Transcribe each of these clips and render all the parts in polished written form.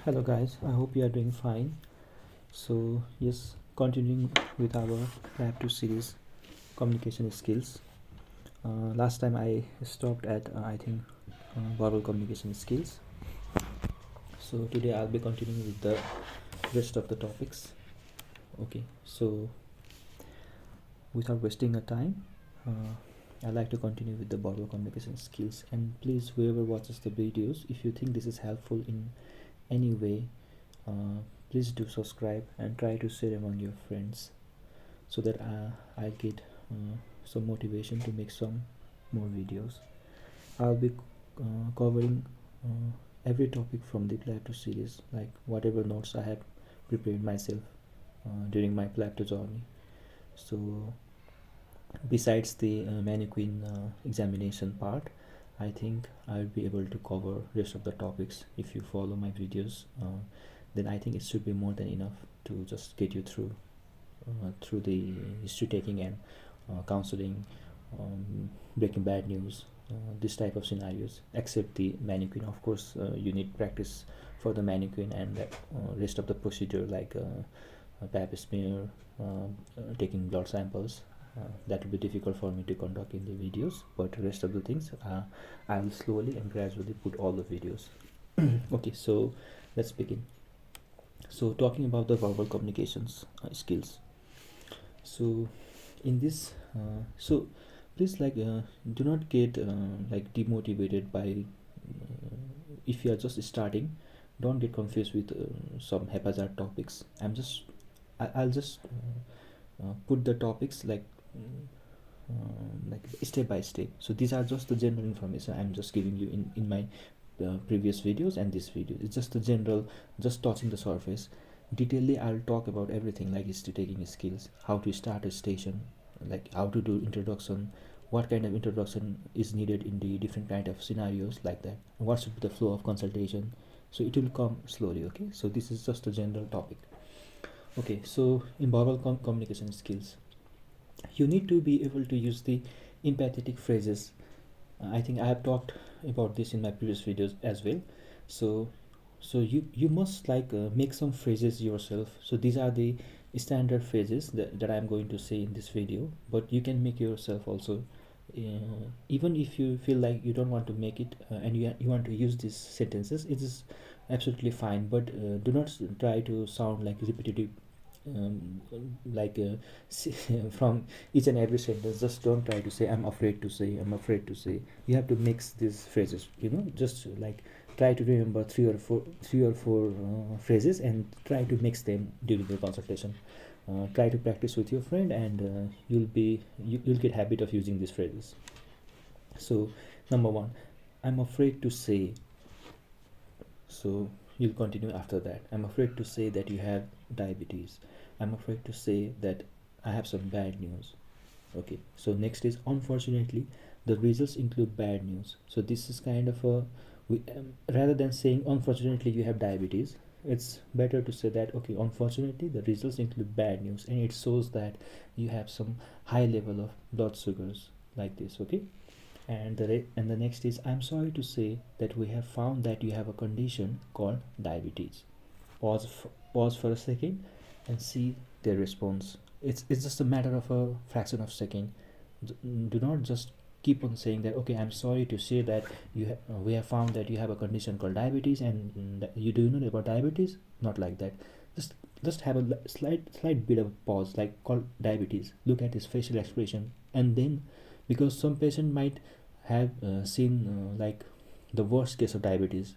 Hello guys, I hope you are doing fine. So yes, continuing with our PLAB 2 series, communication skills. Last time I stopped at I think verbal communication skills. So today I'll be continuing with the rest of the topics. Okay, so without wasting a time, I'd like to continue with the verbal communication skills. And please, whoever watches the videos, if you think this is helpful in any way, please do subscribe and try to share among your friends so that I get some motivation to make some more videos. I'll be covering every topic from the PLAB 2 series, like whatever notes I have prepared myself during my PLAB 2 journey. So besides the mannequin examination part, I think I'll be able to cover rest of the topics. If you follow my videos, then I think it should be more than enough to just get you through the history taking and counseling, breaking bad news, this type of scenarios. Except the mannequin, of course, you need practice for the mannequin and rest of the procedure like pap smear, taking blood samples. That will be difficult for me to conduct in the videos, but the rest of the things I will slowly and gradually put all the videos. Okay, so let's begin. So talking about the verbal communications skills. So in this, so please do not get like demotivated by if you are just starting. Don't get confused with some haphazard topics. I'll just put the topics like step by step. So these are just the general information I'm just giving you in my previous videos, and this video it's just the general, just touching the surface. Detailedly I'll talk about everything, like history taking skills, how to start a station, like how to do introduction, what kind of introduction is needed in the different kind of scenarios, like that, what should be the flow of consultation. So it will come slowly. Okay, so this is just a general topic. Okay, so in verbal communication skills, you need to be able to use the empathetic phrases. I think I have talked about this in my previous videos as well. So you must make some phrases yourself. So these are the standard phrases that I'm going to say in this video, but you can make yourself also. Even if you feel like you don't want to make it, and you want to use these sentences, it is absolutely fine, but do not try to sound like repetitive, um, like from each and every sentence. Just don't try to say I'm afraid to say, I'm afraid to say. You have to mix these phrases, just like try to remember three or four phrases and try to mix them during the consultation. Try to practice with your friend, and you'll get habit of using these phrases. So number one, I'm afraid to say. So you'll continue after that. I'm afraid to say that you have diabetes. I'm afraid to say that I have some bad news. Okay, so next is unfortunately the results include bad news. So this is kind of a rather than saying unfortunately you have diabetes, it's better to say that okay, unfortunately the results include bad news, and it shows that you have some high level of blood sugars, like this. Okay, and the next is I'm sorry to say that we have found that you have a condition called diabetes. Pause for a second and see their response. It's just a matter of a fraction of a second. Do not just keep on saying that okay, I'm sorry to say that we have found that you have a condition called diabetes, and you do know about diabetes. Not like that. Just have a slight bit of pause, like call diabetes, look at his facial expression, and then, because some patient might have seen like the worst case of diabetes.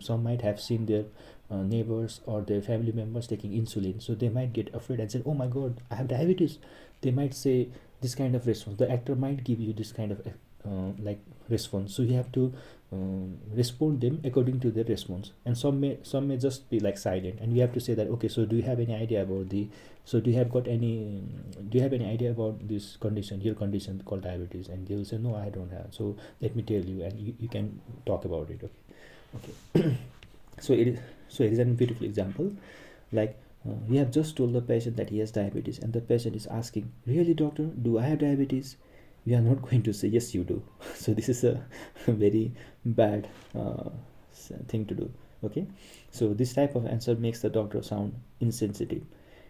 Some might have seen their neighbors or their family members taking insulin, so they might get afraid and say, oh my god, I have diabetes. They might say this kind of response. The actor might give you this kind of like response, so you have to respond them according to their response. And some may just be like silent, and you have to say that okay, so do you have any idea about the so do you have got any do you have any idea about this condition, your condition called diabetes? And they will say no, I don't have. So let me tell you, and you can talk about it. Okay. So it is a beautiful example. Like we have just told the patient that he has diabetes, and the patient is asking, really doctor, do I have diabetes? We are not going to say yes you do. So this is a very bad thing to do. Okay, so this type of answer makes the doctor sound insensitive.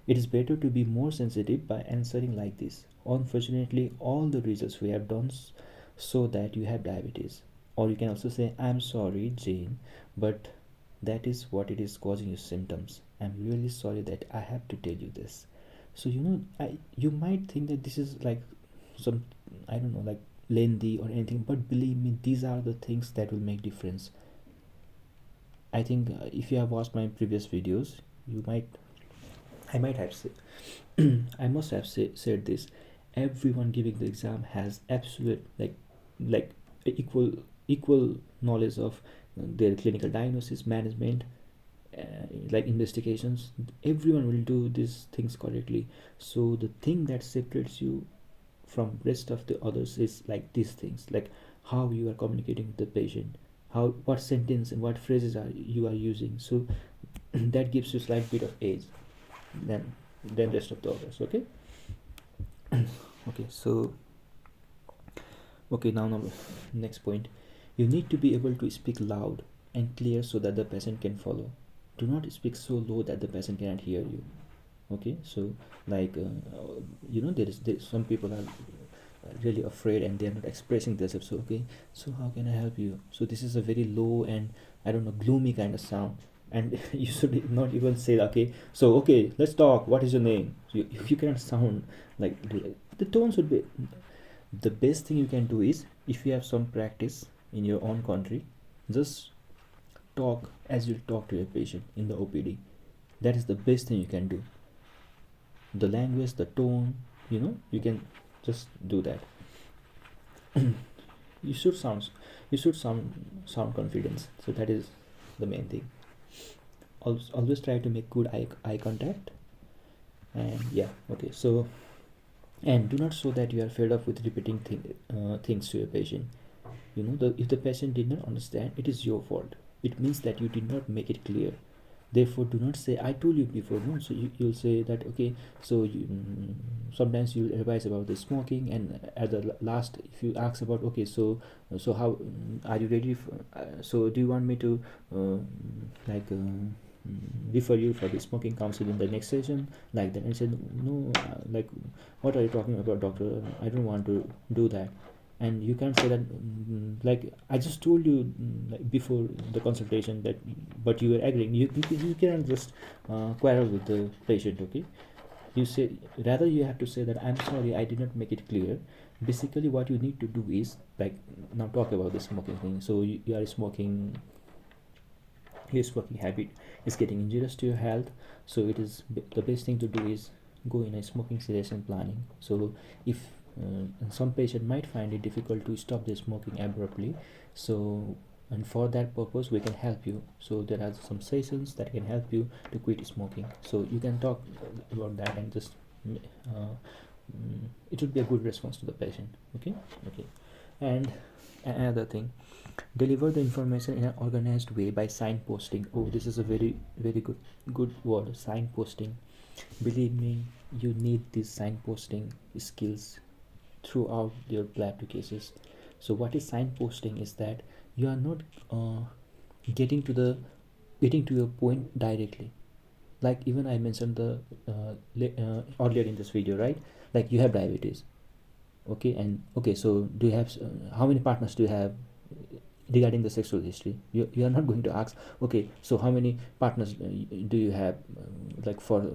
It is better to be more sensitive by answering like this: unfortunately, all the results we have done so that you have diabetes. Or you can also say, I'm sorry, Jane, but that is what it is causing you symptoms. I'm really sorry that I have to tell you this. So you might think that this is like some, I don't know, like lengthy or anything, but believe me, these are the things that will make difference. I think if you have watched my previous videos, you might, I might have said, I must have said this. Everyone giving the exam has absolute like equal equal knowledge of their clinical diagnosis, management, uh, like investigations. Everyone will do these things correctly. So the thing that separates you from rest of the others is like these things, like how you are communicating with the patient, how, what sentence and what phrases are you are using. So that gives you slight bit of edge than rest of the others. Okay. Okay, so okay, now next point, you need to be able to speak loud and clear so that the patient can follow. Do not speak so low that the patient cannot hear you. Okay, so like there is some people are really afraid and they are not expressing themselves. So okay, so how can I help you? So this is a very low and, I don't know, gloomy kind of sound, and you should not even say, okay, so okay, let's talk, what is your name? You cannot sound like, the tone should be, the best thing you can do is, if you have some practice in your own country, just talk as you talk to your patient in the OPD. That is the best thing you can do. The language, the tone, you can just do that. you should sound you should sound confidence. So that is the main thing. Always try to make good eye contact. And yeah, okay, so, and do not show that you are fed up with repeating things to your patient. If the patient did not understand, it is your fault. It means that you did not make it clear. Therefore, do not say, I told you before. No, so you'll say that, okay, so sometimes you'll advise about the smoking, and at the last, if you ask about, okay, so how, are you ready for, so do you want me to like refer you for the smoking council in the next session, like that? And I said, no, like, what are you talking about, doctor? I don't want to do that. And you can't say that, like, I just told you, like, before the consultation that, but you were agreeing. You can't just quarrel with the patient. Okay, you say, rather you have to say that, I'm sorry, I did not make it clear. Basically what you need to do is, like, now talk about the smoking thing. So you are smoking, your smoking habit is getting injurious to your health. So it is the best thing to do is go in a smoking cessation planning. So if some patient might find it difficult to stop their smoking abruptly, so, and for that purpose we can help you. So there are some sessions that can help you to quit smoking. So you can talk about that, and just it would be a good response to the patient. Okay. Okay. And another thing, deliver the information in an organized way by signposting. Oh, this is a very very good word, signposting. Believe me, you need these signposting skills throughout your PLAB cases. So what is signposting is that you are not getting to the getting to your point directly. Like, even I mentioned the earlier in this video, right? Like, you have diabetes. Okay, and okay, so do you have how many partners do you have? Regarding the sexual history, you are not going to ask, okay, so how many partners do you have, like, for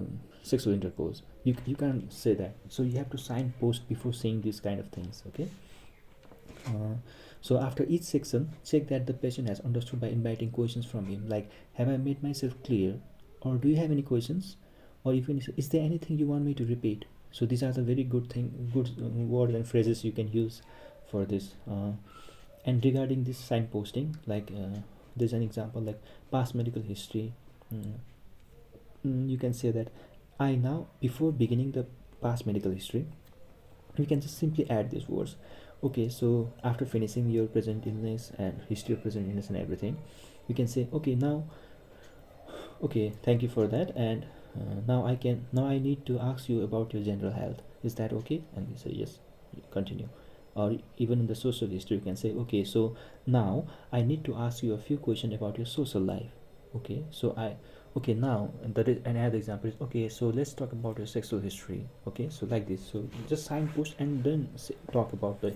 sexual intercourse. You can't say that. So you have to signpost before saying these kind of things. Okay. So after each section, check that the patient has understood by inviting questions from him, like, have I made myself clear, or do you have any questions, or even, is there anything you want me to repeat? So these are the very good words and phrases you can use for this. And regarding this signposting, like, there's an example, like past medical history. You can say that, I now, before beginning the past medical history, you can just simply add these words. Okay, so after finishing your present illness and history of present illness and everything, you can say, okay, now, okay, thank you for that, and now I need to ask you about your general health. Is that okay? And you say yes. Continue. Or even in the social history, you can say, okay, so now I need to ask you a few questions about your social life. Okay, so okay, now that is another example is, okay, so let's talk about your sexual history. Okay, so like this, so just signpost and then talk about the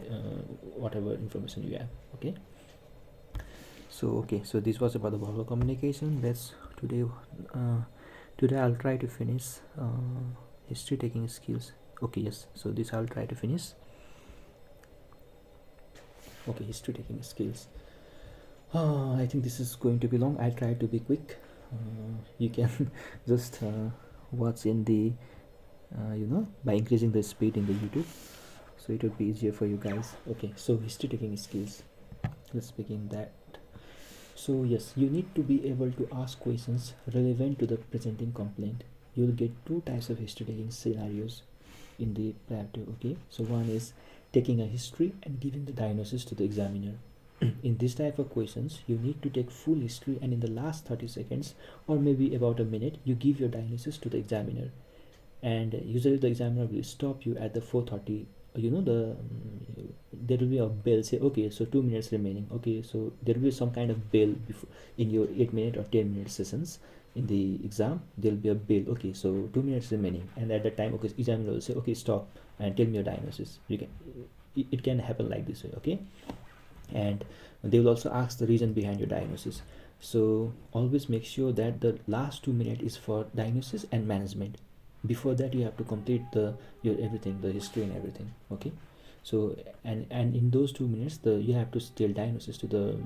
whatever information you have. Okay, so okay, so this was about the verbal communication. Let's today today I'll try to finish history taking skills. Okay, yes, so this I'll try to finish. Okay, history taking skills. I think this is going to be long. I'll try to be quick. You can just watch in the by increasing the speed in the YouTube, so it would be easier for you guys. Okay, so history taking skills, let's begin that. So yes, you need to be able to ask questions relevant to the presenting complaint. You'll get two types of history taking scenarios in the PLAB. Okay, so one is taking a history and giving the diagnosis to the examiner. In this type of questions, you need to take full history, and in the last 30 seconds or maybe about a minute, you give your diagnosis to the examiner. And usually the examiner will stop you at the 4:30. There will be a bell say, okay, so 2 minutes remaining. Okay, so there will be some kind of bell before in your 8 minute or 10 minute sessions. In the exam there will be a bell, okay, so 2 minutes remaining, and at that time, okay, examiner will say, okay, stop and tell me your diagnosis. You can, it can happen like this way. Okay, and they will also ask the reason behind your diagnosis. So always make sure that the last 2 minutes is for diagnosis and management. Before that you have to complete the your everything, the history and everything. Okay, so and in those 2 minutes you have to tell diagnosis to the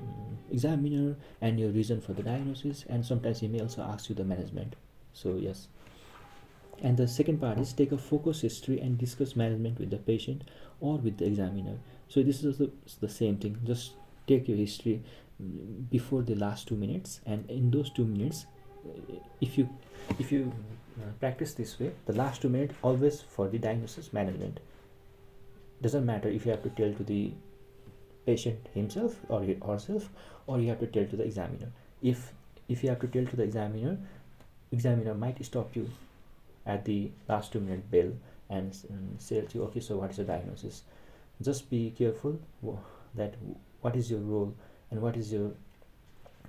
examiner and your reason for the diagnosis, and sometimes he may also ask you the management. So yes, and the second part is take a focus history and discuss management with the patient or with the examiner. So this is the same thing, just take your history before the last 2 minutes, and in those 2 minutes, if you practice this way, the last 2 minutes always for the diagnosis management. Doesn't matter if you have to tell to the patient himself or herself, or you have to tell to the examiner. If you have to tell to the examiner might stop you at the last 2 minute bell and say to you, okay, so what is the diagnosis. Just be careful that what is your role and what is your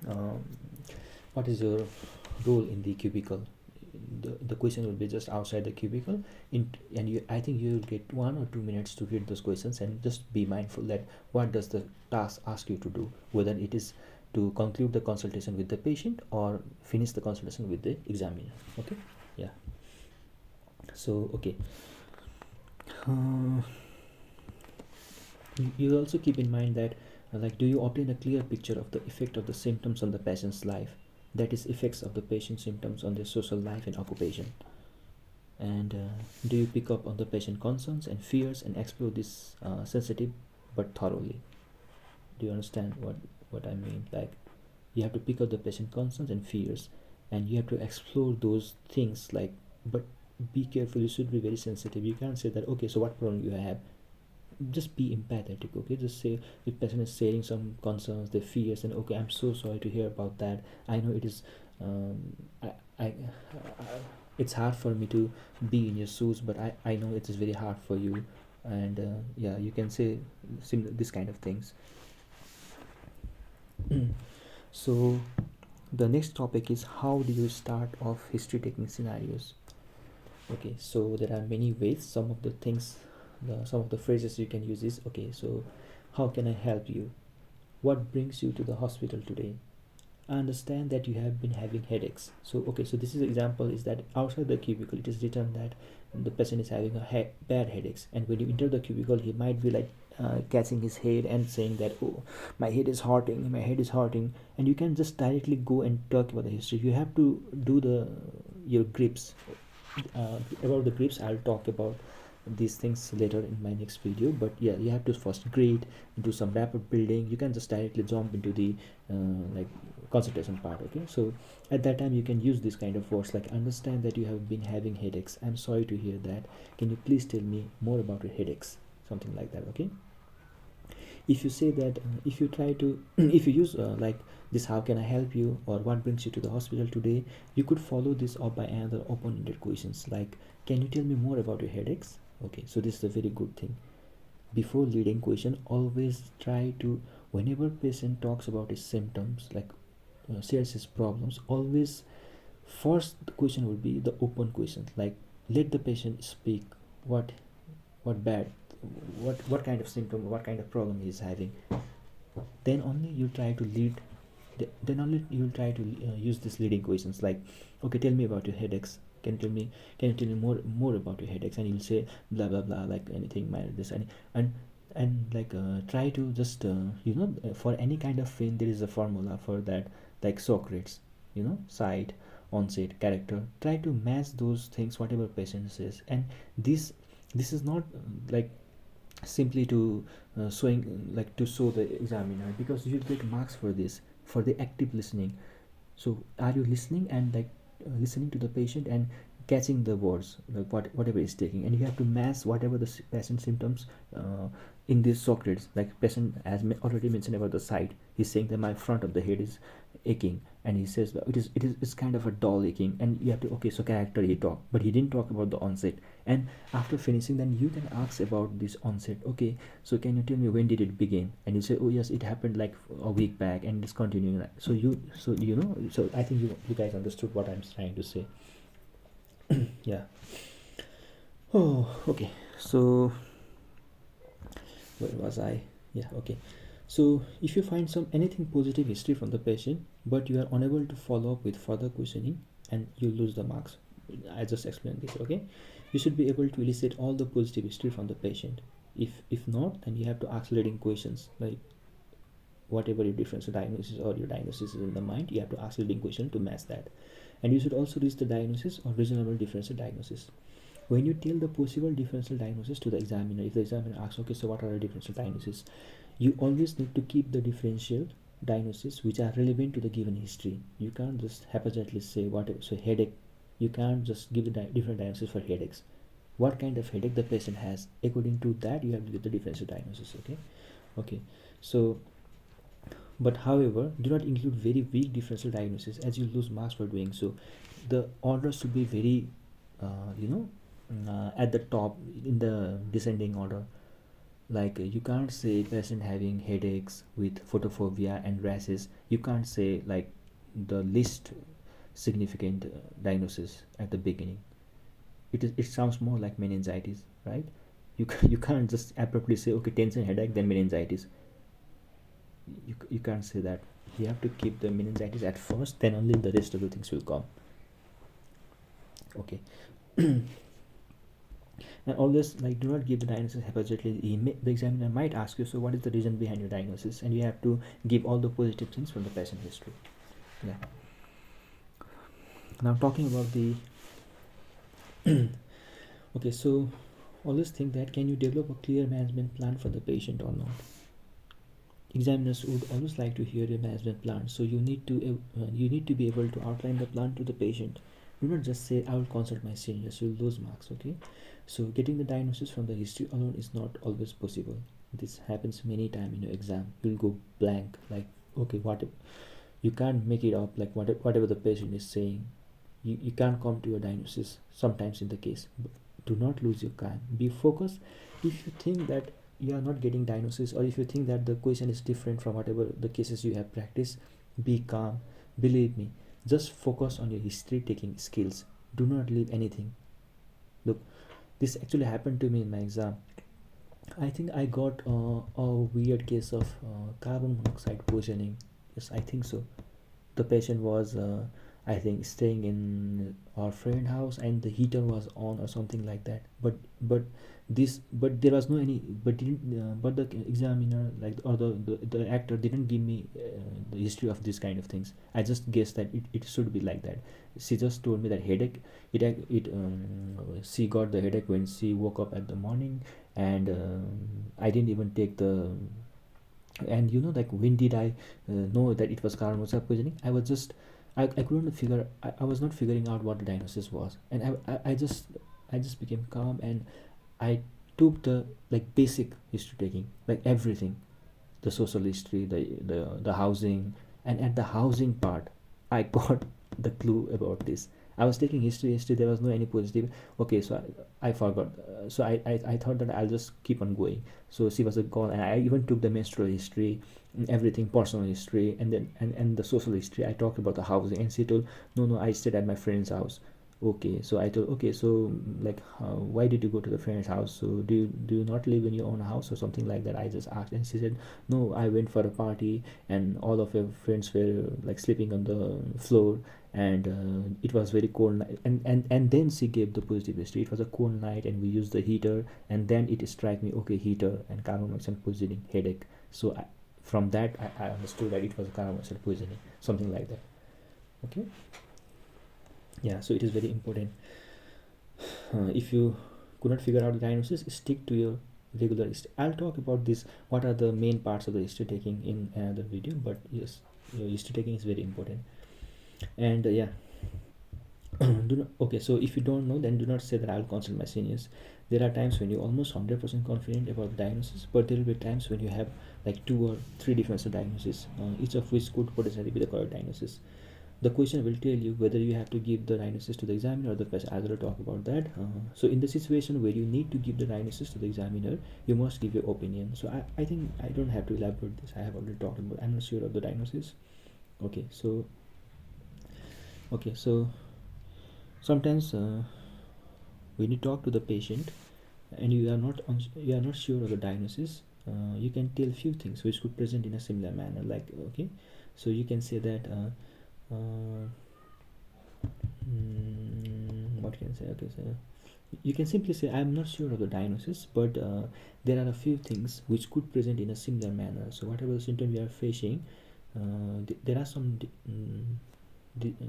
um, what is your role in the cubicle. The question will be just outside the cubicle, and I think you will get 1 or 2 minutes to read those questions, and just be mindful that what does the task ask you to do, whether it is to conclude the consultation with the patient or finish the consultation with the examiner. Okay, yeah. So okay, uh, you also keep in mind that like, do you obtain a clear picture of the effect of the symptoms on the patient's life, that is effects of the patient's symptoms on their social life and occupation, and do you pick up on the patient concerns and fears and explore this sensitive but thoroughly. Do you understand what I mean? Like, you have to pick up the patient concerns and fears, and you have to explore those things, like, but be careful, you should be very sensitive. You can't say that, okay, so what problem you have. Just be empathetic. Okay, just say if person is sharing some concerns, their fears, and okay, I'm so sorry to hear about that. I know it is I it's hard for me to be in your shoes, but I know it is very hard for you. And yeah, you can say this kind of things. So the next topic is, how do you start off history taking scenarios. Okay, so there are many ways. Some of the things, some of the phrases you can use is, okay, so how can I help you, what brings you to the hospital today, I understand that you have been having headaches. So okay, so this is example is that outside the cubicle it is written that the patient is having a bad headaches, and when you enter the cubicle he might be like catching his head and saying that, oh, my head is hurting, my head is hurting. And you can just directly go and talk about the history. You have to do the your grips. About the grips I'll talk about these things later in my next video, but yeah, you have to first grade, do some rapport building. You can just directly jump into the like consultation part. Okay, so at that time you can use this kind of words like, understand that you have been having headaches, I'm sorry to hear that, can you please tell me more about your headaches, something like that. Okay, if you say that, if you try to if you use like this, how can I help you, or what brings you to the hospital today, you could follow this up by another open-ended questions like, can you tell me more about your headaches. Okay, so this is a very good thing. Before leading question, always try to, whenever patient talks about his symptoms, like shares his problems, always first the question would be the open question, like let the patient speak what bad, what kind of symptom, what kind of problem he is having. Then only you try to lead, then only you'll try to use these leading questions like, okay, tell me about your headaches, can you tell me more about your headaches, and you'll say blah blah blah, like anything, my this and like try to just for any kind of pain there is a formula for that, like Socrates, site, onset, character. Try to match those things whatever patient says. And this is not like simply to showing, like to show the examiner, because you get marks for this, for the active listening. So are you listening and like listening to the patient and catching the words, like whatever is taking, and you have to match whatever the patient symptoms in this Socrates. Like patient has already mentioned about the side, he's saying that my front of the head is aching, and he says that it's kind of a dull aching, and you have to, okay, so character he talked, but he didn't talk about the onset. And after finishing, then you can ask about this onset. Okay, so can you tell me when did it begin? And you say, oh yes, it happened like a week back and it's continuing. So so I think you guys understood what I'm trying to say. Yeah. Oh, okay. So where was I? Yeah, okay. So if you find anything positive history from the patient, but you are unable to follow up with further questioning, and you lose the marks. I just explained this. Okay, you should be able to elicit all the positive history from the patient. If not, then you have to ask leading questions, like whatever your differential diagnosis or your diagnosis is in the mind, you have to ask leading question to match that. And you should also reach the diagnosis or reasonable differential diagnosis. When you tell the possible differential diagnosis to the examiner, if the examiner asks, okay, so what are the differential diagnoses, you always need to keep the differential diagnosis which are relevant to the given history. You can't just haphazardly say whatever. So headache, you can't just give the different diagnosis for headaches. What kind of headache the patient has, according to that you have to give the differential diagnosis. Okay. So but however, do not include very weak differential diagnosis, as you lose marks for doing so. The order should be very at the top in the descending order. Like you can't say patient having headaches with photophobia and rashes. You can't say like the least significant diagnosis at the beginning. It sounds more like meningitis, right? You can't just abruptly say, okay, tension, headache, then meningitis. You can't say that. You have to keep the meningitis at first, then only the rest of the things will come. Okay. And always, like, do not give the diagnosis haphazardly. The examiner might ask you, so what is the reason behind your diagnosis, and you have to give all the positive things from the patient history. Yeah. Now talking about the okay, so always think that, can you develop a clear management plan for the patient or not? Examiners would always like to hear your management plan, so you need to be able to outline the plan to the patient. Do not just say, I will consult my seniors. You'll lose marks. Okay, so getting the diagnosis from the history alone is not always possible. This happens many times in your exam. You'll go blank, like, okay, what, you can't make it up, like whatever the patient is saying, you can't come to your diagnosis sometimes in the case. But do not lose your calm, be focused. If you think that you are not getting diagnosis, or if you think that the question is different from whatever the cases you have practiced, be calm. Believe me, just focus on your history taking skills. Do not leave anything. Look, this actually happened to me in my exam. I think I got a weird case of carbon monoxide poisoning. Yes, I think so. The patient was I think staying in our friend house, and the heater was on or something like that. But there was no any, but the examiner, like, or the actor didn't give me the history of this kind of things. I just guessed that it should be like that. She just told me that headache, she got the headache when she woke up at the morning, and I didn't even take the, and like, when did I know that it was carbon monoxide poisoning? I couldn't figure, I was not figuring out what the diagnosis was, and I just became calm, and I took the, like, basic history taking, like everything, the social history, the housing, and at the housing part I got the clue about this. I was taking history, there was no any positive. Okay, so I forgot. So I thought that I'll just keep on going. So she was a call, and I even took the menstrual history, everything, personal history, and then and the social history. I talked about the housing, and she told, no, I stayed at my friend's house. Okay, so I told, okay, so like why did you go to the friend's house? So do you not live in your own house or something like that? I just asked, and she said, no, I went for a party and all of her friends were like sleeping on the floor, and it was very cold night. And then she gave the positive history. It was a cold night and we used the heater, and then it struck me, okay, heater and carbon monoxide poisoning, headache. So from that I understood that it was carbon monoxide poisoning, something like that. Okay, yeah, so it is very important. If you could not figure out the diagnosis, stick to your regular history. I'll talk about this, what are the main parts of the history taking, in another video, but yes, your history taking is very important. And yeah, do not, okay, so if you don't know, then do not say that I'll consult my seniors. There are times when you're almost 100% confident about the diagnosis, but there will be times when you have like 2 or 3 different diagnoses, each of which could potentially be the correct diagnosis. The question will tell you whether you have to give the diagnosis to the examiner or the patient. I will talk about that. So in the situation where you need to give the diagnosis to the examiner, you must give your opinion. So I think I don't have to elaborate this. I have already talked about, I'm not sure of the diagnosis. Okay, so sometimes when you talk to the patient and you are not sure of the diagnosis, you can tell few things which could present in a similar manner, like, okay, so you can say that what can I say? Okay, so you can simply say, I'm not sure of the diagnosis, but there are a few things which could present in a similar manner. So whatever the symptom you are facing, there are some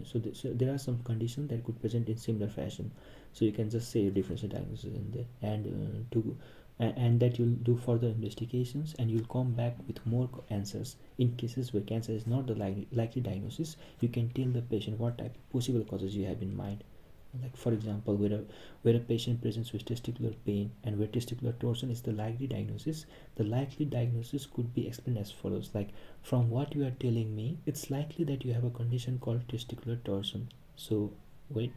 so there are some conditions that could present in similar fashion. So you can just say a differential diagnosis in there, and that you'll do further investigations and you'll come back with more answers. In cases where cancer is not the likely diagnosis, you can tell the patient what type of possible causes you have in mind. Like for example, where a patient presents with testicular pain and where testicular torsion is the likely diagnosis, the likely diagnosis could be explained as follows: like, from what you are telling me, it's likely that you have a condition called testicular torsion. So wait,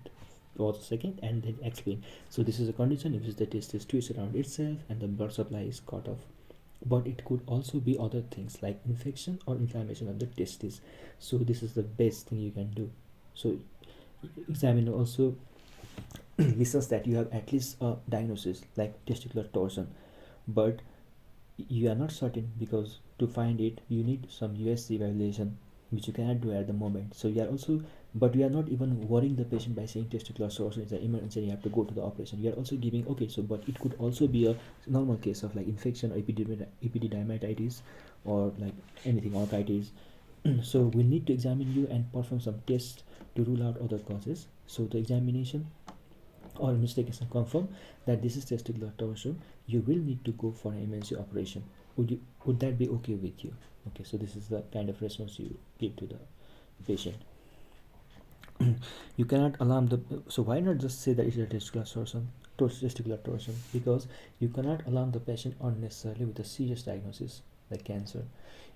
pause a second and then explain. So this is a condition in which the testis twists around itself and the blood supply is cut off. But it could also be other things like infection or inflammation of the testis. So this is the best thing you can do. So examiner also listens that you have at least a diagnosis like testicular torsion, but you are not certain, because to find it you need some USG evaluation, which you cannot do at the moment. So you are also, but we are not even worrying the patient by saying testicular torsion is an emergency, you have to go to the operation. We are also giving, okay, so but it could also be a normal case of like infection or epididymitis or like anything, orchitis. So we need to examine you and perform some tests to rule out other causes. So the examination or investigation confirm that this is testicular torsion, you will need to go for an emergency operation. Would that be okay with you? Okay, so this is the kind of response you give to the patient. You cannot alarm the, so why not just say that it is a testicular torsion, because you cannot alarm the patient unnecessarily with a serious diagnosis like cancer.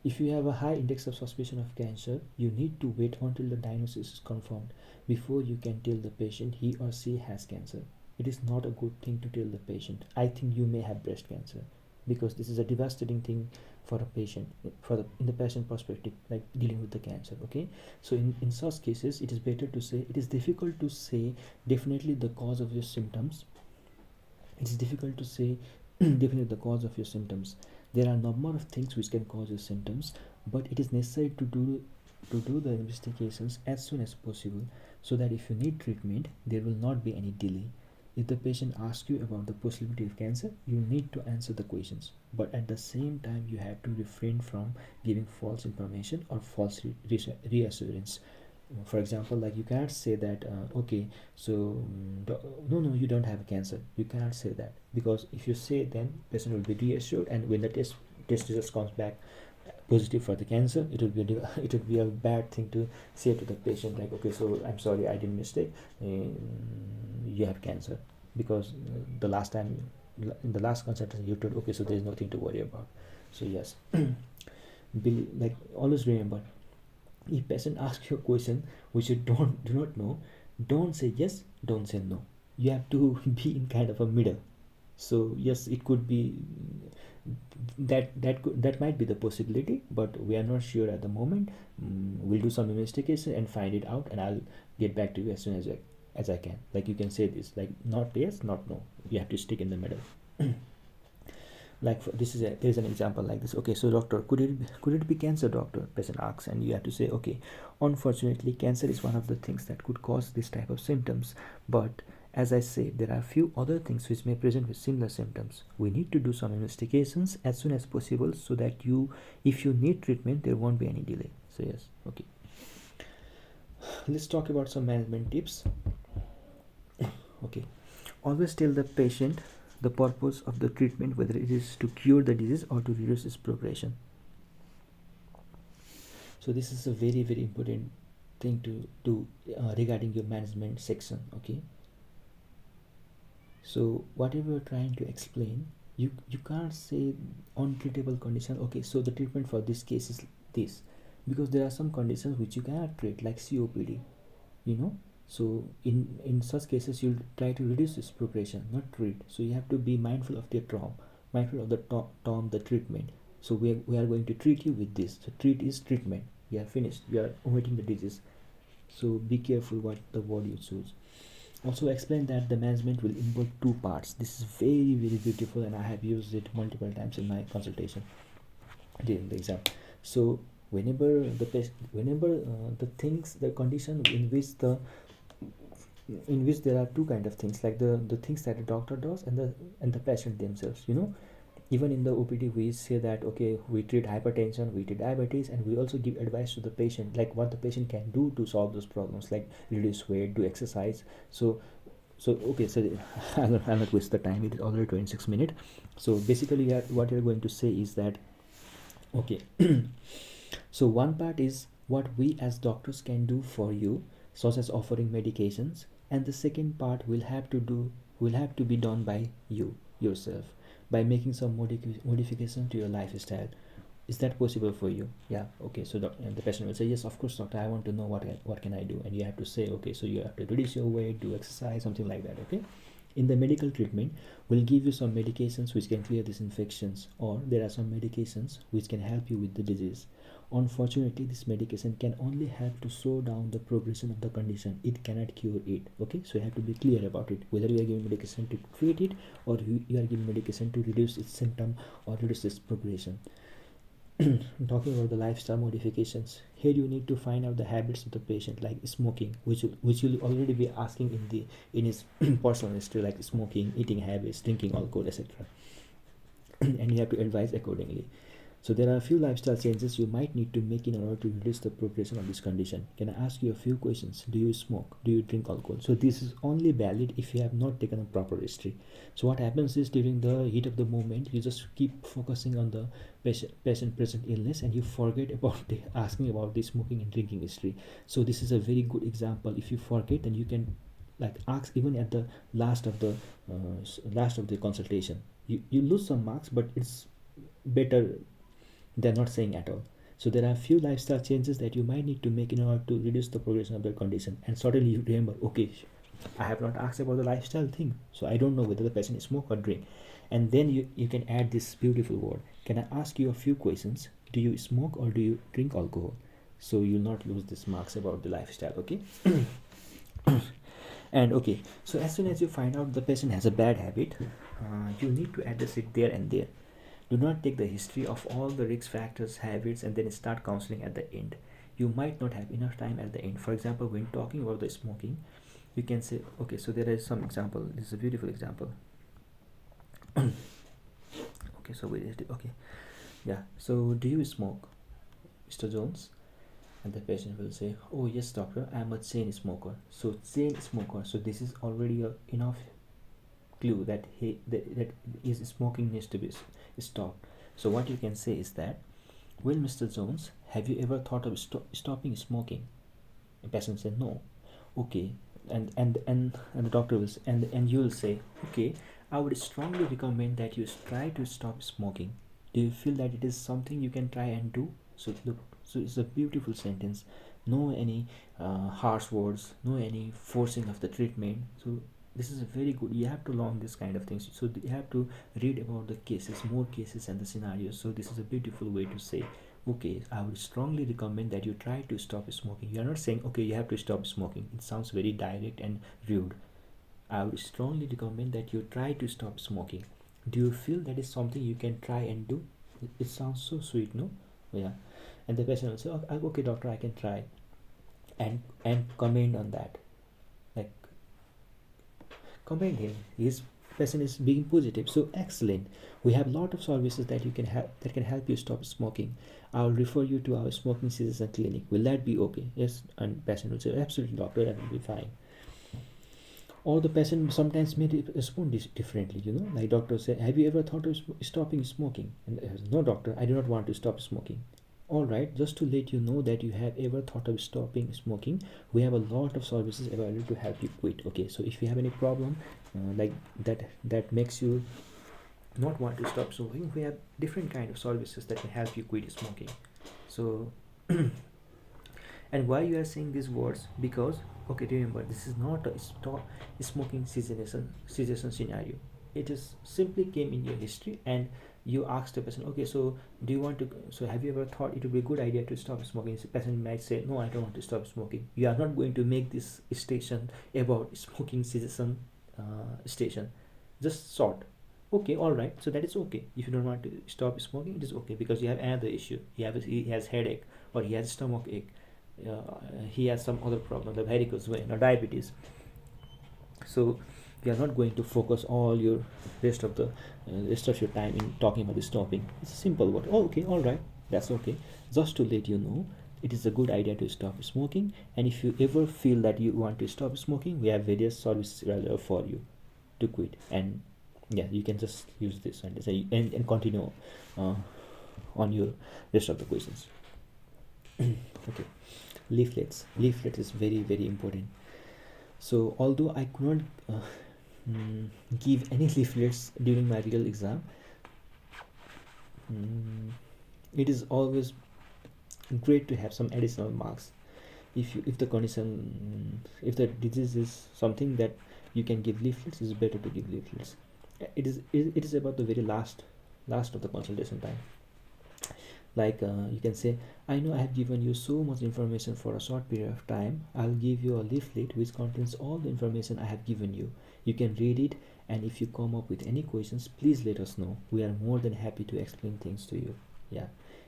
If you have a high index of suspicion of cancer, you need to wait until the diagnosis is confirmed before you can tell the patient he or she has cancer. It is not a good thing to tell the patient, I think you may have breast cancer, because this is a devastating thing for a patient, in the patient perspective, like dealing with the cancer. Okay, so in such cases it is better to say, it is difficult to say definitely the cause of your symptoms. It is difficult to say definitely the cause of your symptoms. There are a number of things which can cause your symptoms, but it is necessary to do the investigations as soon as possible, so that if you need treatment, there will not be any delay. If the patient asks you about the possibility of cancer, you need to answer the questions, but at the same time you have to refrain from giving false information or false reassurance. For example, like, you cannot say that okay, so no, you don't have cancer. You cannot say that, because if you say, then patient will be reassured, and when the test results comes back positive for the cancer, it will be it would be a bad thing to say to the patient, like, okay, so I'm sorry, I did mistake, you have cancer, because the last time, in the last consultation, you told, okay, so there is nothing to worry about. So yes, like, always remember, if patient asks you a question which you do not know, don't say yes, don't say no. You have to be in kind of a middle. So yes, it could be that might be the possibility, but we are not sure at the moment. We'll do some investigation and find it out, and I'll get back to you as soon as I can. Like, you can say this, like, not yes, not no. You have to stick in the middle. Like, there's an example like this. Okay, so doctor, could it be cancer, doctor? Patient asks, and you have to say, okay, unfortunately, cancer is one of the things that could cause this type of symptoms, but as I said, there are a few other things which may present with similar symptoms. We need to do some investigations as soon as possible, so that if you need treatment, there won't be any delay. So yes, okay. Let's talk about some management tips. Okay, always tell the patient the purpose of the treatment, whether it is to cure the disease or to reduce its progression. So this is a very, very important thing to do regarding your management section. Okay, so whatever you're trying to explain, you can't say untreatable condition. Okay, so the treatment for this case is this, because there are some conditions which you cannot treat, like COPD, you know. So in such cases, you'll try to reduce its progression, not treat. So you have to be mindful of the term, mindful of the term, the treatment. So we are going to treat you with this. So treat is treatment. We are finished. We are omitting the disease. So be careful what the word you choose. Also explain that the management will involve two parts. This is very, very beautiful, and I have used it multiple times in my consultation during the exam. So whenever the condition in which there are two kind of things, like the things that the doctor does and the patient themselves, you know. Even in the OPD, we say that, okay, we treat hypertension, we treat diabetes, and we also give advice to the patient, like what the patient can do to solve those problems, like reduce weight, do exercise. So okay, so I'll not waste the time. It is already 26 minutes. So basically, what you're going to say is that, okay, so one part is what we as doctors can do for you, such as offering medications, and the second part will have to be done by you yourself, by making some modification to your lifestyle. Is that possible for you? Yeah, okay. So the patient will say, yes, of course, doctor, I want to know what can I do. And you have to say, okay, so you have to reduce your weight, do exercise, something like that. Okay, in the medical treatment, we'll give you some medications which can clear these infections, or there are some medications which can help you with the disease. Unfortunately, this medication can only help to slow down the progression of the condition. It cannot cure it. Okay, so you have to be clear about it, whether you are giving medication to treat it, or you are giving medication to reduce its symptom or reduce its progression. Talking about the lifestyle modifications, here you need to find out the habits of the patient, like smoking, which will already be asking in his personal history, like smoking, eating habits, drinking alcohol, etc. And you have to advise accordingly. So there are a few lifestyle changes you might need to make in order to reduce the progression of this condition. Can I ask you a few questions? Do you smoke? Do you drink alcohol? So this is only valid if you have not taken a proper history. So what happens is, during the heat of the moment, you just keep focusing on the patient present illness, and you forget about asking about the smoking and drinking history. So this is a very good example. If you forget, then you can, like, ask even at the last of the consultation. You lose some marks, but it's better they're not saying at all. So there are a few lifestyle changes that you might need to make in order to reduce the progression of the condition. And suddenly you remember, okay, I have not asked about the lifestyle thing, so I don't know whether the person smoke or drink. And then you can add this beautiful word. Can I ask you a few questions? Do you smoke or do you drink alcohol? So you'll not lose this marks about the lifestyle. Okay. And okay, so as soon as you find out the patient has a bad habit, you need to address it there and there. Do not take the history of all the risk factors, habits, and then start counseling at the end. You might not have enough time at the end. For example, when talking about the smoking, you can say, okay, so there is some example. This is a beautiful example. Okay, so okay, yeah. So do you smoke, Mr. Jones? And the patient will say, oh yes, doctor, I am a chain smoker. So chain smoker. So this is already enough clue that that his smoking needs to be stopped. So what you can say is that, well, Mr. Jones, have you ever thought of stopping smoking? The patient said no. Okay, and the doctor will, and you will say, okay, I would strongly recommend that you try to stop smoking. Do you feel that it is something you can try and do? So look, so it's a beautiful sentence. No any harsh words, no any forcing of the treatment. So this is a very good, you have to learn this kind of things, so you have to read about the cases, more cases and the scenarios. So this is a beautiful way to say, okay, I would strongly recommend that you try to stop smoking. You are not saying okay you have to stop smoking, it sounds very direct and rude. I would strongly recommend that you try to stop smoking. Do you feel that is something you can try and do? It sounds so sweet, no? Yeah. And the patient will say, okay doctor, I can try, and comment on that, like comment him, his person is being positive. So excellent, we have a lot of services that you can have that can help you stop smoking. I'll refer you to our smoking cessation clinic, will that be okay? Yes. And patient will say absolutely doctor, that will be fine. Or the patient sometimes may respond differently, like doctor say, have you ever thought of stopping smoking? And no doctor, I do not want to stop smoking. All right, just to let you know that you have ever thought of stopping smoking, we have a lot of services available to help you quit. Okay, so if you have any problem like that makes you not want to stop smoking, we have different kind of services that can help you quit smoking. So and why you are saying these words? Because okay, remember, this is not a stop smoking cessation scenario. It is simply came in your history, and you asked the person, okay, so do you want to, so have you ever thought it would be a good idea to stop smoking? The person might say, no, I don't want to stop smoking. You are not going to make this station about smoking cessation station, just short. Okay, all right, so that is okay. If you don't want to stop smoking, it is okay, because you have another issue. He has headache, or he has stomach ache, he has some other problem, the varicose vein or diabetes. So you are not going to focus all your rest of your time in talking about this topic. It's a simple word. Oh, okay, all right, that's okay. Just to let you know, it is a good idea to stop smoking. And if you ever feel that you want to stop smoking, we have various services available for you to quit. And yeah, you can just use this and say and continue on your rest of the questions. Okay, leaflet is very very important. So although I could not give any leaflets during my real exam, it is always great to have some additional marks. If the condition, if the disease is something that you can give leaflets, it's better to give leaflets. It is about the very last of the consultation time. Like you can say, I know I have given you so much information for a short period of time. I'll give you a leaflet which contains all the information I have given you. You can read it, and if you come up with any questions, please let us know. We are more than happy to explain things to you. Yeah,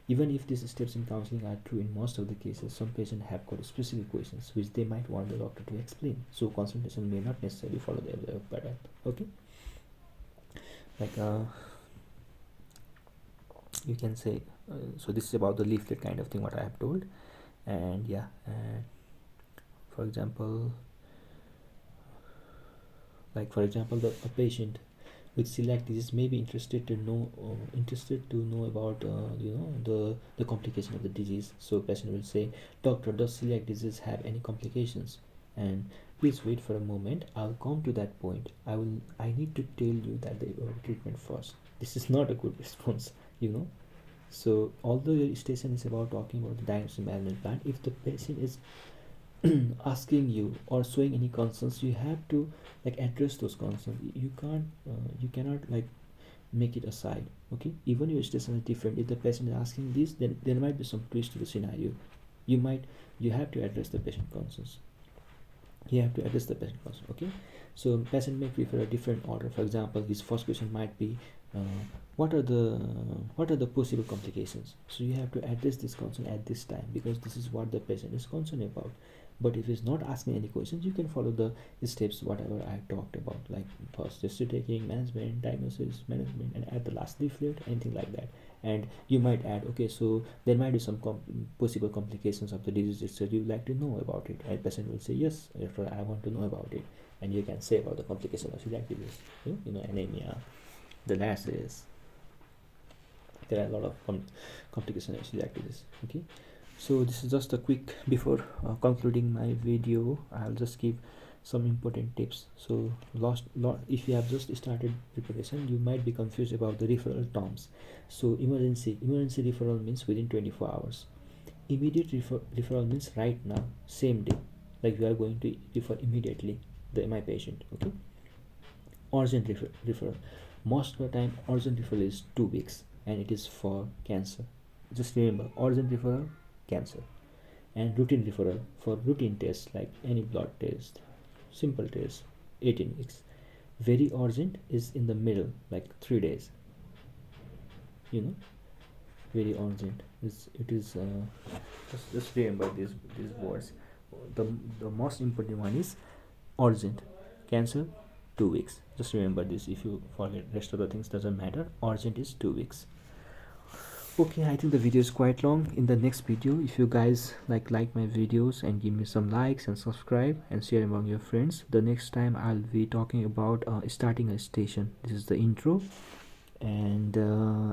even if these steps in counseling are true in most of the cases, some patients have got specific questions which they might want the doctor to explain, so consultation may not necessarily follow the pattern. Okay, like you can say, so this is about the leaflet kind of thing what I have told. And yeah, for example, a patient with celiac disease may be interested to know about the complication of the disease. So patient will say, doctor, does celiac disease have any complications? And please wait for a moment, I'll come to that point. I need to tell you that they were treatment first. This is not a good response. So although your station is about talking about the diagnosis management plan, if the patient is asking you or showing any concerns, you have to like address those concerns. You cannot like make it aside. Okay, even your station is different. If the patient is asking this, then there might be some twist to the scenario. You have to address the patient concerns. Okay, so patient may prefer a different order. For example, his first question might be, what are the possible complications? So you have to address this concern at this time, because this is what the patient is concerned about. But if he's not asking any questions, you can follow the steps whatever I talked about, like first history taking, management, diagnosis, management, and at the last leaflet, anything like that. And you might add, okay, so there might be some possible complications of the disease, so you would like to know about it. And patient will say, yes, I want to know about it. And you can say about the complication of celiac disease, anemia, the lashes. There are a lot of complications of celiac disease. Okay, so this is just a quick before concluding my video. I'll just give some important tips. So if you have just started preparation, you might be confused about the referral terms. So emergency referral means within 24 hours. Immediate referral means right now, same day, like we are going to refer immediately my patient. Okay, Urgent referral. Most of the time urgent referral is 2 weeks, and it is for cancer. Just remember, urgent referral, cancer. And routine referral for routine tests like any blood test, simple test, 18 weeks. Very urgent is in the middle, like 3 days. You know, very urgent is, it is just remember these words. The most important one is urgent. Cancer, 2 weeks. Just remember this. If you forget rest of the things, doesn't matter. Urgent is 2 weeks. Okay, I think the video is quite long. In the next video, if you guys like my videos and give me some likes and subscribe and share among your friends, the next time I'll be talking about starting a station. This is the intro, and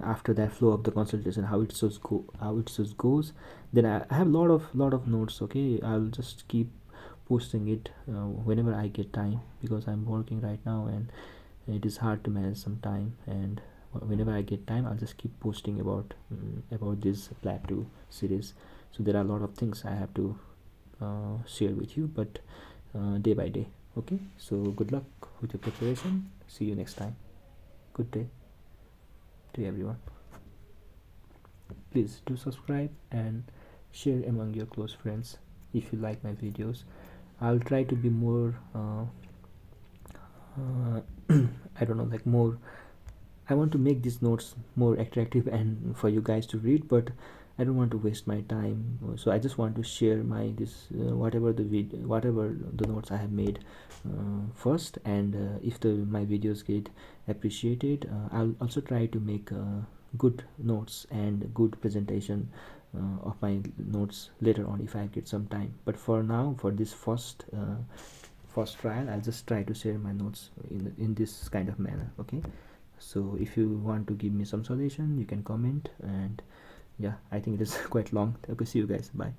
after that, flow of the consultation, how it just goes. Then I have lot of notes. Okay, I'll just keep posting it whenever I get time, because I'm working right now and it is hard to manage some time. And whenever I get time, I'll just keep posting about this PLAB 2 series. So there are a lot of things I have to share with you, but day by day. Okay, so good luck with your preparation. See you next time. Good day to everyone. Please do subscribe and share among your close friends if you like my videos. I'll try to be more I don't know, like more, I want to make these notes more attractive and for you guys to read, but I don't want to waste my time. So I just want to share my this whatever the notes I have made first. And if my videos get appreciated, I'll also try to make good notes and good presentation of my notes later on if I get some time. But for now, for this first trial, I'll just try to share my notes in this kind of manner. Okay, so if you want to give me some suggestion, you can comment. And yeah, I think it is quite long. Okay, see you guys, bye.